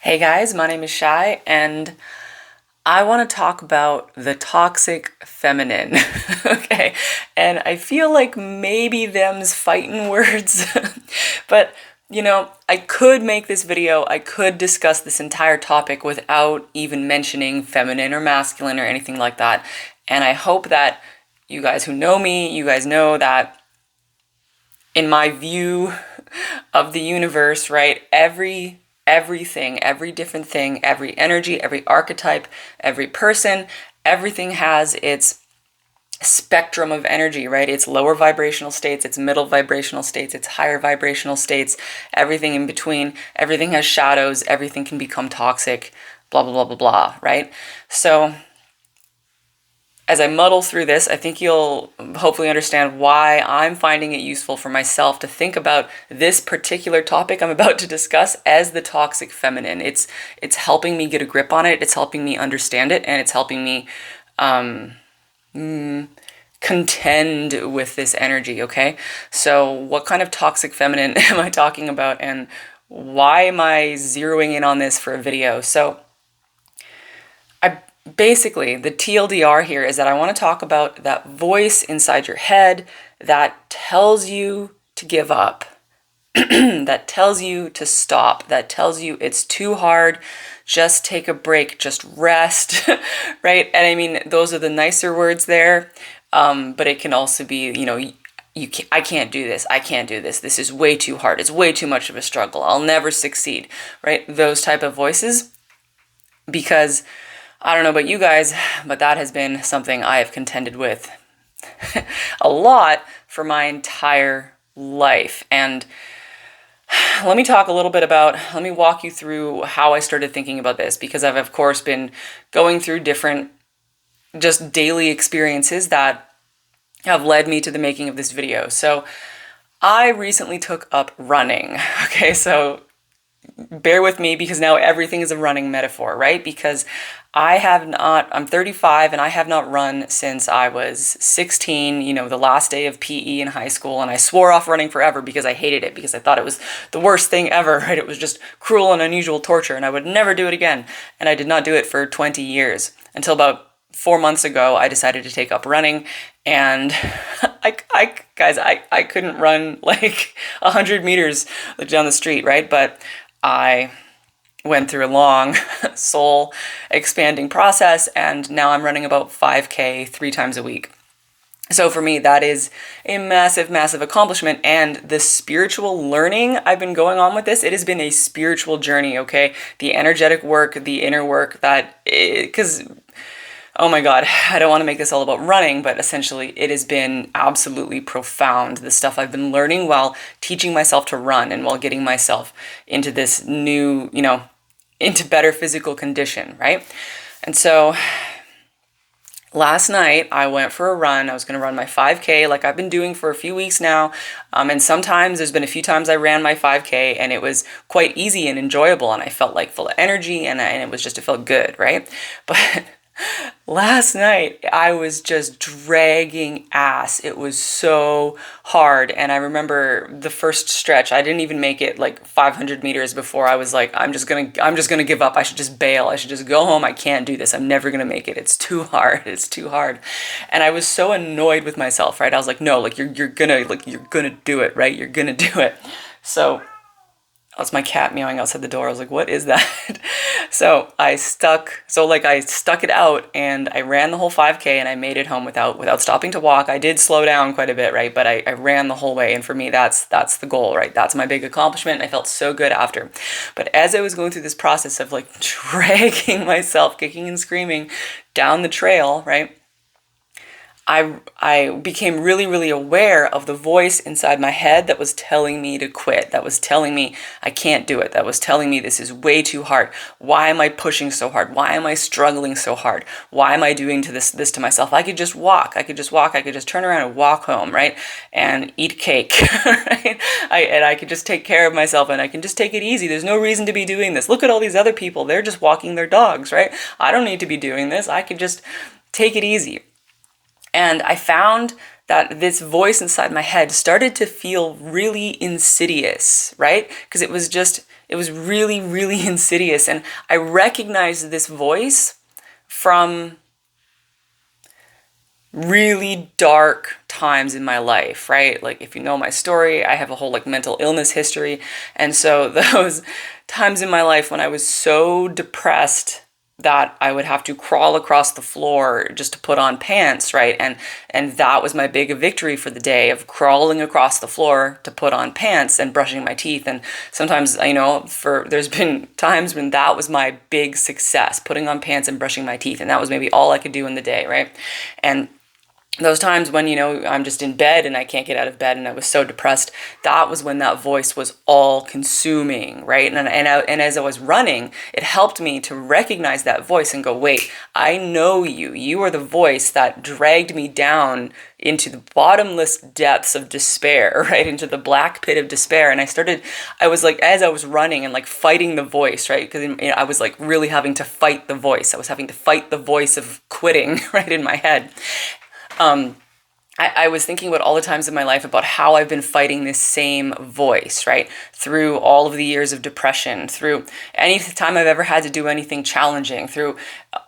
Hey guys, my name is Shai, and I want to talk about the toxic feminine. Okay, and I feel like maybe them's fighting words, but I could make this video, I could discuss this entire topic without even mentioning feminine or masculine or anything like that. And I hope that you guys who know me, you guys know that in my view of the universe, right? Everything, every different thing, every energy, every archetype, every person, everything has its spectrum of energy, right? It's lower vibrational states, it's middle vibrational states, it's higher vibrational states, everything in between. Everything has shadows, everything can become toxic, blah, blah, blah, blah, blah, right? So as I muddle through this, I think you'll hopefully understand why I'm finding it useful for myself to think about this particular topic I'm about to discuss as the toxic feminine. It's helping me get a grip on it, it's helping me understand it, and it's helping me contend with this energy, okay? So what kind of toxic feminine am I talking about, and why am I zeroing in on this for a video? So basically, the TLDR here is that I want to talk about that voice inside your head that tells you to give up, that tells you to stop, that tells you it's too hard, just take a break, just rest, right? And I mean, those are the nicer words there, but it can also be, I can't do this, I can't do this, this is way too hard, it's way too much of a struggle, I'll never succeed, right? Those type of voices, because I don't know about you guys, but that has been something I have contended with a lot for my entire life. And let me walk you through how I started thinking about this, because I've, of course, been going through different just daily experiences that have led me to the making of this video. So I recently took up running. Okay, so bear with me because now everything is a running metaphor, right? Because I'm 35 and I have not run since I was 16, the last day of PE in high school. And I swore off running forever because I hated it, because I thought it was the worst thing ever, right? It was just cruel and unusual torture and I would never do it again. And I did not do it for 20 years until about 4 months ago. I decided to take up running, and I couldn't run like 100 meters down the street, right? But I went through a long soul expanding process, and now I'm running about 5K 3 times a week. So for me, that is a massive, massive accomplishment. And the spiritual learning I've been going on with this, it has been a spiritual journey, okay? The energetic work, the inner work, because oh my God, I don't want to make this all about running, but essentially it has been absolutely profound, the stuff I've been learning while teaching myself to run and while getting myself into this new, into better physical condition, right? And so last night I went for a run. I was going to run my 5K like I've been doing for a few weeks now. And sometimes there's been a few times I ran my 5K and it was quite easy and enjoyable, and I felt like full of energy, and it felt good, right? But last night, I was just dragging ass. It was so hard. And I remember the first stretch, I didn't even make it like 500 meters before I was like, I'm just gonna give up. I should just bail. I should just go home. I can't do this. I'm never gonna make it. It's too hard. It's too hard. And I was so annoyed with myself, right? I was like, no, like you're gonna do it, right? You're gonna do it. So that's my cat meowing outside the door. I was like, what is that? So I stuck it out, and I ran the whole 5K, and I made it home without stopping to walk. I did slow down quite a bit, right? But I ran the whole way. And for me, that's the goal, right? That's my big accomplishment. I felt so good after. But as I was going through this process of like dragging myself, kicking and screaming down the trail, right? I became really, really aware of the voice inside my head that was telling me to quit, that was telling me I can't do it, that was telling me this is way too hard. Why am I pushing so hard? Why am I struggling so hard? Why am I doing this to myself? I could just walk. I could just turn around and walk home, right? And eat cake, right? I could just take care of myself, and I can just take it easy. There's no reason to be doing this. Look at all these other people. They're just walking their dogs, right? I don't need to be doing this. I could just take it easy. And I found that this voice inside my head started to feel really insidious, right? Because It was really, really insidious. And I recognized this voice from really dark times in my life, right? Like, if you know my story, I have a whole like mental illness history. And so those times in my life when I was so depressed that I would have to crawl across the floor just to put on pants, right? And that was my big victory for the day, of crawling across the floor to put on pants and brushing my teeth. And sometimes, there's been times when that was my big success, putting on pants and brushing my teeth, and that was maybe all I could do in the day, right? And those times when, I'm just in bed and I can't get out of bed and I was so depressed, that was when that voice was all consuming, right? And as I was running, it helped me to recognize that voice and go, wait, I know you. You are the voice that dragged me down into the bottomless depths of despair, right? Into the black pit of despair. And I was like, as I was running and like fighting the voice, right? Because I was like really having to fight the voice. I was having to fight the voice of quitting, right, in my head. I was thinking about all the times in my life about how I've been fighting this same voice, right? Through all of the years of depression, through any time I've ever had to do anything challenging, through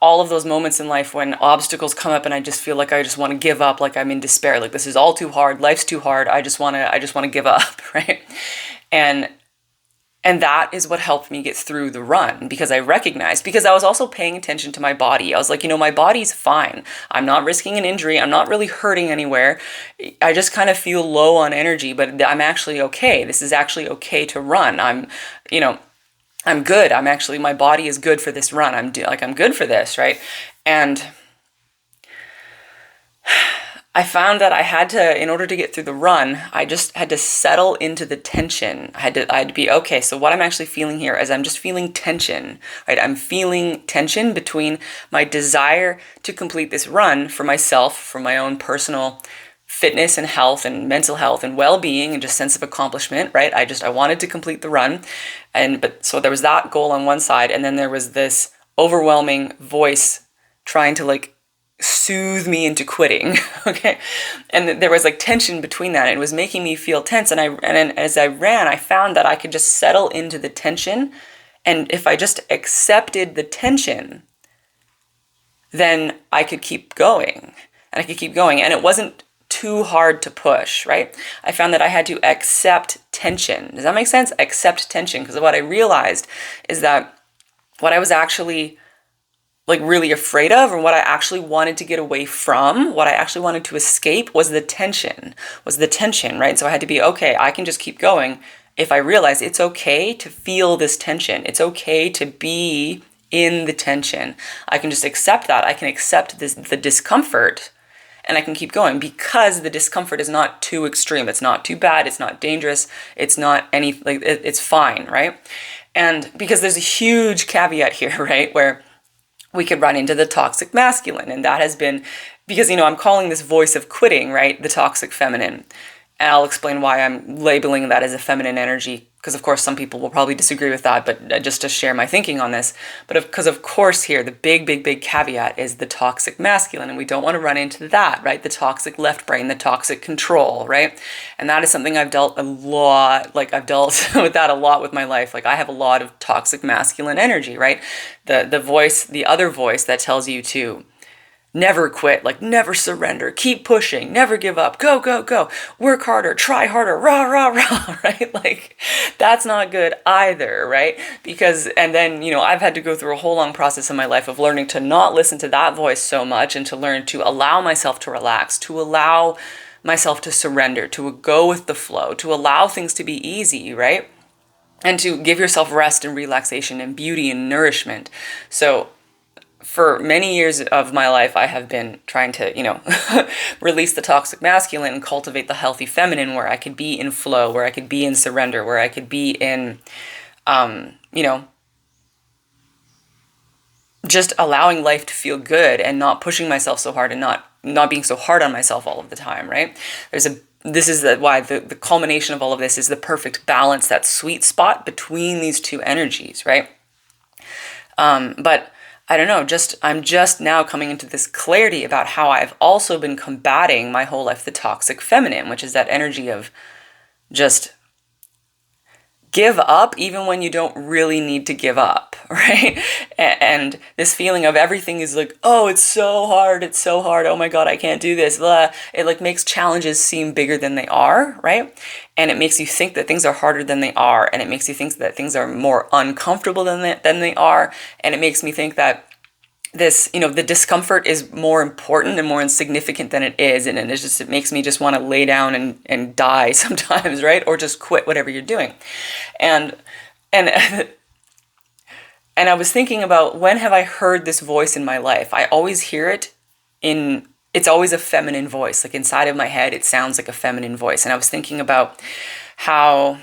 all of those moments in life when obstacles come up and I just feel like I just want to give up, like I'm in despair, like this is all too hard, life's too hard, I just want to give up, right? And that is what helped me get through the run, because I was also paying attention to my body. I was like, my body's fine. I'm not risking an injury. I'm not really hurting anywhere. I just kind of feel low on energy, but I'm actually okay. This is actually okay to run. I'm good. My body is good for this run. I'm good for this, right? And I found that I had to, in order to get through the run, I just had to settle into the tension. I had to be, okay, so what I'm actually feeling here is I'm just feeling tension, right? I'm feeling tension between my desire to complete this run for myself, for my own personal fitness and health and mental health and well-being and just sense of accomplishment, right? I wanted to complete the run. So there was that goal on one side, and then there was this overwhelming voice trying to like soothe me into quitting. Okay. And there was like tension between that. It was making me feel tense. And as I ran, I found that I could just settle into the tension. And if I just accepted the tension, then I could keep going. And it wasn't too hard to push, right? I found that I had to accept tension. Does that make sense? Accept tension. Because what I realized is that what I was actually like really afraid of, or what I actually wanted to get away from, what I actually wanted to escape was the tension, right? So I had to be, okay, I can just keep going if I realize it's okay to feel this tension. It's okay to be in the tension. I can just accept that. I can accept the discomfort, and I can keep going because the discomfort is not too extreme. It's not too bad. It's not dangerous. It's not it's fine, right? And because there's a huge caveat here, right? Where we could run into the toxic masculine. And that has been, because, I'm calling this voice of quitting, right, the toxic feminine. And I'll explain why I'm labeling that as a feminine energy, because of course some people will probably disagree with that, but just to share my thinking on this. But because of course here, the big caveat is the toxic masculine, and we don't want to run into that, right? The toxic left brain, the toxic control, right? And that is something I've dealt a lot, I've dealt with that a lot with my life. I have a lot of toxic masculine energy, right? The voice, the other voice that tells you to never quit, never surrender, keep pushing, never give up, go, work harder, try harder, rah, rah, rah, right? That's not good either, right? And then, I've had to go through a whole long process in my life of learning to not listen to that voice so much and to learn to allow myself to relax, to allow myself to surrender, to go with the flow, to allow things to be easy, right? And to give yourself rest and relaxation and beauty and nourishment. So for many years of my life, I have been trying to, release the toxic masculine and cultivate the healthy feminine, where I could be in flow, where I could be in surrender, where I could be in, just allowing life to feel good and not pushing myself so hard and not being so hard on myself all of the time, right? Why the culmination of all of this is the perfect balance, that sweet spot between these two energies, right? But I don't know, I'm just now coming into this clarity about how I've also been combating my whole life the toxic feminine, which is that energy of just give up even when you don't really need to give up, right? And this feeling of everything is like, oh, it's so hard, oh my God, I can't do this. Blah. It like makes challenges seem bigger than they are, right? And it makes you think that things are harder than they are, and it makes you think that things are more uncomfortable than they are, and it makes me think that this, the discomfort is more important and more insignificant than it is. And it makes me just want to lay down and die sometimes, right? Or just quit whatever you're doing. And, and, and I was thinking about, when have I heard this voice in my life? I always hear it it's always a feminine voice. Like inside of my head, it sounds like a feminine voice. And I was thinking about how,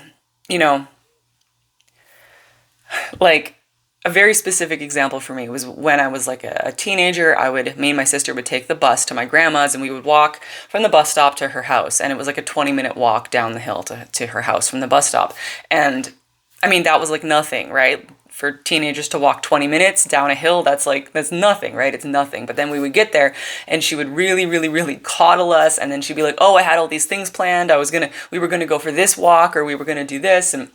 like, a very specific example for me was when I was like a teenager. Me and my sister would take the bus to my grandma's, and we would walk from the bus stop to her house. And it was like a 20-minute walk down the hill to her house from the bus stop. And I mean, that was like nothing, right? For teenagers to walk 20 minutes down a hill, that's nothing, right? It's nothing. But then we would get there, and she would really, really, really coddle us. And then she'd be like, oh, I had all these things planned. We were gonna go for this walk, or we were gonna do this. And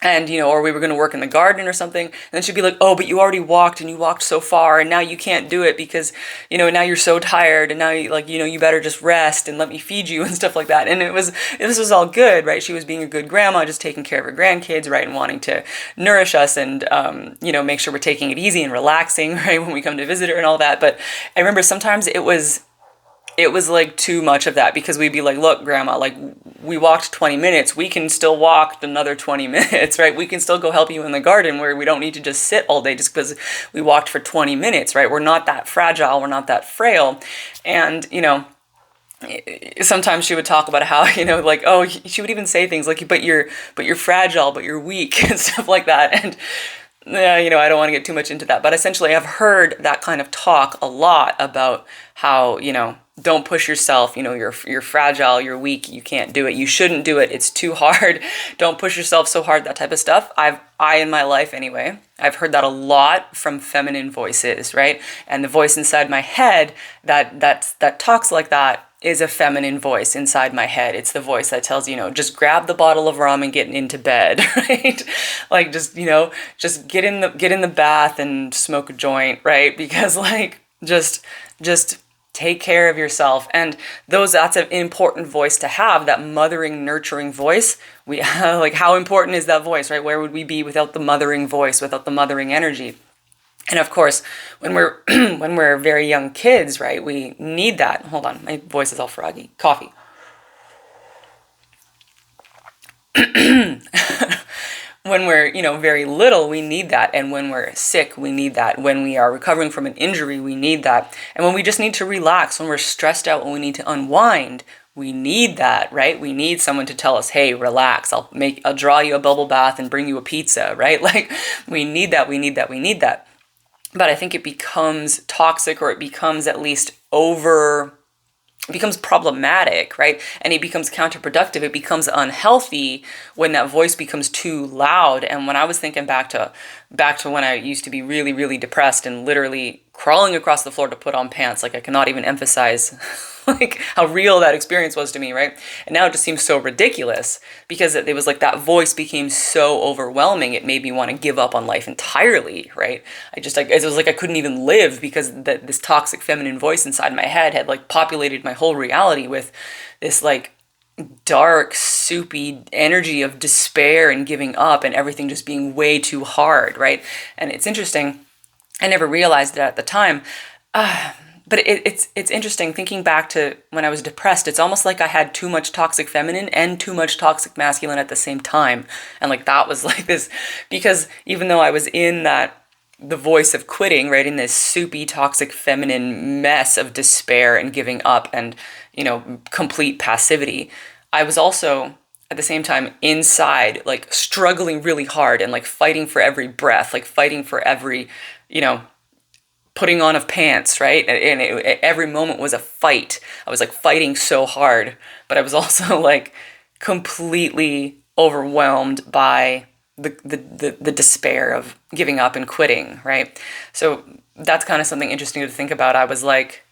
or we were going to work in the garden or something. And then she'd be like, oh, but you already walked, and you walked so far, and now you can't do it because, now you're so tired, and now you better just rest and let me feed you and stuff like that. And this was all good, right? She was being a good grandma, just taking care of her grandkids, right? And wanting to nourish us and, make sure we're taking it easy and relaxing, right? When we come to visit her and all that. But I remember sometimes it was like too much of that, because we'd be like, look, grandma, like we walked 20 minutes. We can still walk another 20 minutes, right? We can still go help you in the garden, where we don't need to just sit all day just because we walked for 20 minutes, right? We're not that fragile. We're not that frail. And, sometimes she would talk about how, like, oh, she would even say things like, but you're fragile, but you're weak and stuff like that. And, I don't want to get too much into that, but essentially I've heard that kind of talk a lot about how, don't push yourself, you're fragile, you're weak, you can't do it, you shouldn't do it, it's too hard, don't push yourself so hard, that type of stuff. I in my life anyway, I've heard that a lot from feminine voices, right? And the voice inside my head that talks like that is a feminine voice inside my head. It's the voice that tells just grab the bottle of rum and get into bed, right? Like just get in the bath and smoke a joint, right? Because like just take care of yourself. And that's an important voice to have, that mothering, nurturing voice. We like, how important is that voice, right? Where would we be without the mothering voice, without the mothering energy? And of course, when we're when we're very young kids, right, we need that. Hold on, my voice is all froggy. Coffee. When we're, very little, we need that. And when we're sick, we need that. When we are recovering from an injury, we need that. And when we just need to relax, when we're stressed out, when we need to unwind, we need that, right? We need someone to tell us, hey, relax, I'll draw you a bubble bath and bring you a pizza, right? Like, we need that. But I think it becomes toxic, or it becomes at least it becomes problematic, right? And it becomes counterproductive. It becomes unhealthy when that voice becomes too loud. And when I was thinking back to when I used to be really, really depressed and literally crawling across the floor to put on pants, like I cannot even emphasize like how real that experience was to me, right? And now it just seems so ridiculous, because it was like that voice became so overwhelming. It made me want to give up on life entirely, right? It was like I couldn't even live, because this toxic feminine voice inside my head had like populated my whole reality with this like dark, soupy energy of despair and giving up, and everything just being way too hard, right? And it's interesting, I never realized it at the time, but it's interesting thinking back to when I was depressed. It's almost like I had too much toxic feminine and too much toxic masculine at the same time. And like that was like this, because even though I was in the voice of quitting, right, in this soupy toxic feminine mess of despair and giving up and, complete passivity, I was also at the same time inside, like struggling really hard and like fighting for every breath, like fighting for every, putting on of pants, right? And every moment was a fight. I was like fighting so hard, but I was also like completely overwhelmed by the despair of giving up and quitting, right? So that's kind of something interesting to think about. I was like,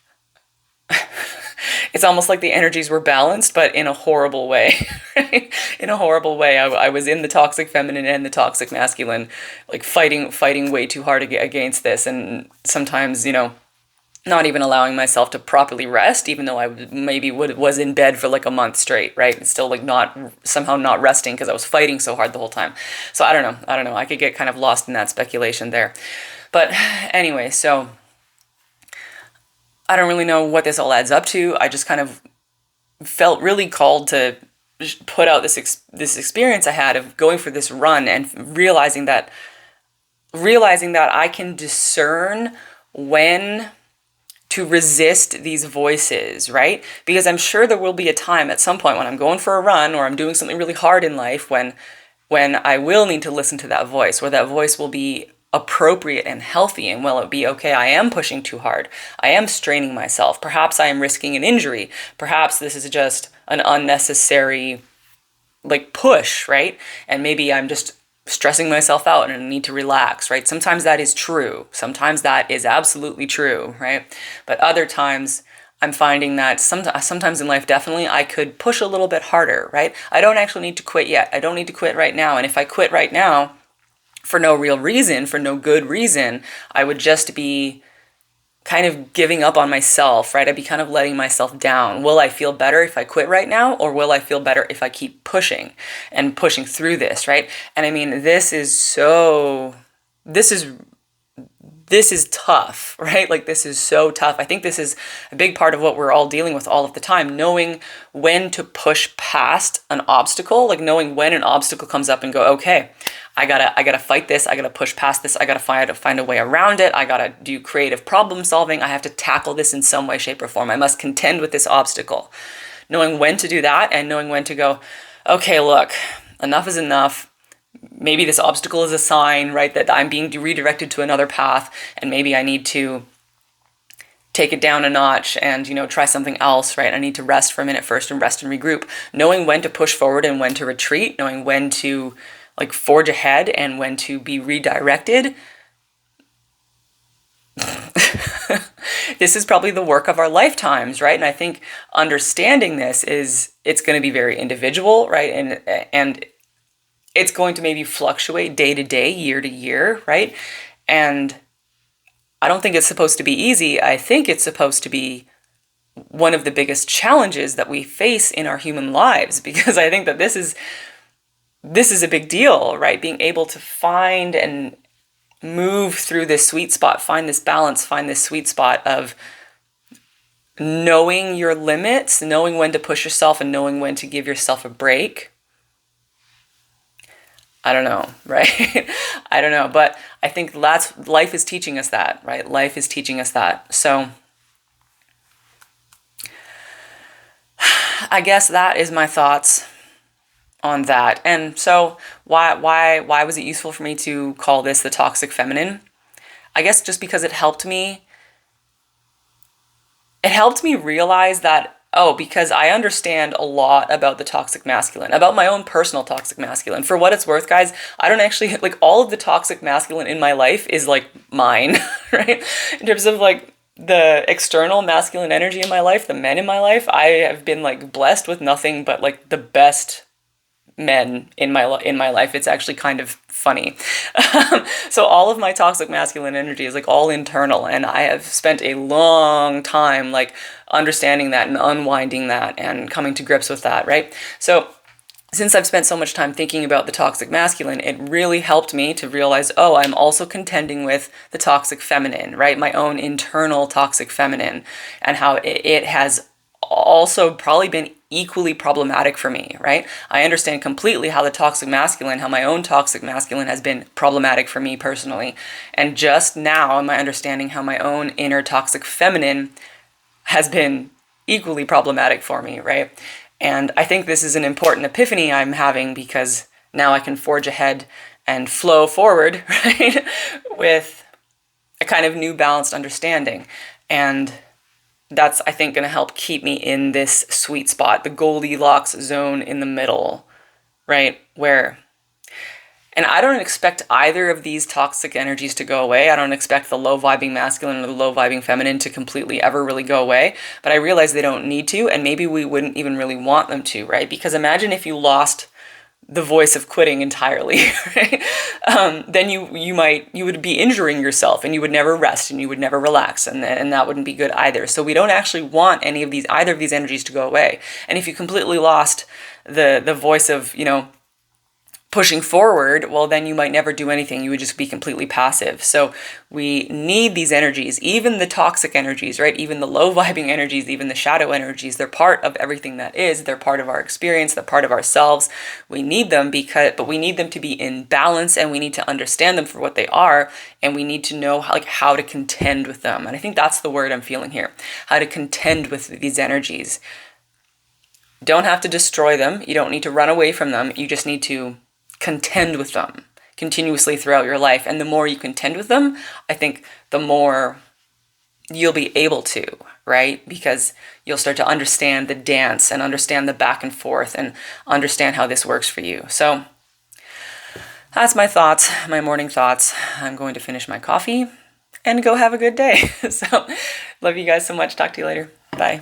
It's almost like the energies were balanced, but in a horrible way. Right? In a horrible way. I was in the toxic feminine and the toxic masculine, like fighting way too hard against this, and sometimes, not even allowing myself to properly rest, even though I maybe was in bed for like a month straight, right? And still like somehow not resting because I was fighting so hard the whole time. So I don't know. I could get kind of lost in that speculation there. But anyway, so I don't really know what this all adds up to. I just kind of felt really called to put out this experience I had of going for this run and realizing that I can discern when to resist these voices, right? Because I'm sure there will be a time at some point when I'm going for a run or I'm doing something really hard in life when I will need to listen to that voice, where that voice will be appropriate and healthy, and will it be okay, I am pushing too hard, I am straining myself, perhaps I am risking an injury, perhaps this is just an unnecessary like push, right? And maybe I'm just stressing myself out and I need to relax, right? Sometimes that is true. Sometimes that is absolutely true, right? But other times I'm finding that sometimes in life, definitely, I could push a little bit harder, right? I don't actually need to quit yet. I don't need to quit right now. And if I quit right now for no real reason, for no good reason, I would just be kind of giving up on myself, right? I'd be kind of letting myself down. Will I feel better if I quit right now? Or will I feel better if I keep pushing and pushing through this, right? And I mean, this is tough, right? Like, this is so tough. I think this is a big part of what we're all dealing with all of the time, knowing when to push past an obstacle, like knowing when an obstacle comes up and go, okay, I gotta fight this. I gotta push past this. I gotta find a way around it. I gotta do creative problem solving. I have to tackle this in some way, shape, or form. I must contend with this obstacle. Knowing when to do that and knowing when to go, okay, look, enough is enough. Maybe this obstacle is a sign, right, that I'm being redirected to another path, and maybe I need to take it down a notch and, try something else, right? I need to rest for a minute first and rest and regroup. Knowing when to push forward and when to retreat, knowing when to like forge ahead and when to be redirected. This is probably the work of our lifetimes, right? And I think understanding this it's going to be very individual, right? And it's going to maybe fluctuate day to day, year to year, right? And I don't think it's supposed to be easy. I think it's supposed to be one of the biggest challenges that we face in our human lives, because I think that this is a big deal, right? Being able to find and move through this sweet spot, find this balance, find this sweet spot of knowing your limits, knowing when to push yourself and knowing when to give yourself a break. I don't know, right? I don't know, but I think life is teaching us that, right? Life is teaching us that. So I guess that is my thoughts on that. And so why was it useful for me to call this the toxic feminine? I guess just because it helped me realize that, because I understand a lot about the toxic masculine, about my own personal toxic masculine. For what it's worth, guys, I don't actually, like, all of the toxic masculine in my life is like mine, right? In terms of like the external masculine energy in my life, the men in my life, I have been like blessed with nothing but like the best men in my life. It's actually kind of funny. So all of my toxic masculine energy is like all internal, and I have spent a long time like understanding that and unwinding that and coming to grips with that, right? So since I've spent so much time thinking about the toxic masculine, it really helped me to realize, I'm also contending with the toxic feminine, right? My own internal toxic feminine, and how it has also probably been equally problematic for me, right? I understand completely how my own toxic masculine has been problematic for me personally. And just now am I understanding how my own inner toxic feminine has been equally problematic for me, right? And I think this is an important epiphany I'm having, because now I can forge ahead and flow forward, right? With a kind of new balanced understanding. And that's, I think, going to help keep me in this sweet spot, the Goldilocks zone in the middle, right? And I don't expect either of these toxic energies to go away. I don't expect the low vibing masculine or the low vibing feminine to completely ever really go away. But I realize they don't need to, and maybe we wouldn't even really want them to, right? Because imagine if you lost the voice of quitting entirely, right? Then you would be injuring yourself, and you would never rest, and you would never relax, and that wouldn't be good either. So we don't actually want either of these energies to go away. And if you completely lost the voice of, pushing forward, well, then you might never do anything. You would just be completely passive. So we need these energies, even the toxic energies, right? Even the low vibing energies, even the shadow energies. They're part of everything that is. They're part of our experience. They're part of ourselves. We need them but we need them to be in balance, and we need to understand them for what they are, and we need to know how to contend with them. And I think that's the word I'm feeling here. How to contend with these energies. Don't have to destroy them. You don't need to run away from them. You just need to contend with them continuously throughout your life. And the more you contend with them, I think the more you'll be able to, right? Because you'll start to understand the dance and understand the back and forth and understand how this works for you. So that's my thoughts, my morning thoughts. I'm going to finish my coffee and go have a good day. So love you guys so much. Talk to you later. Bye.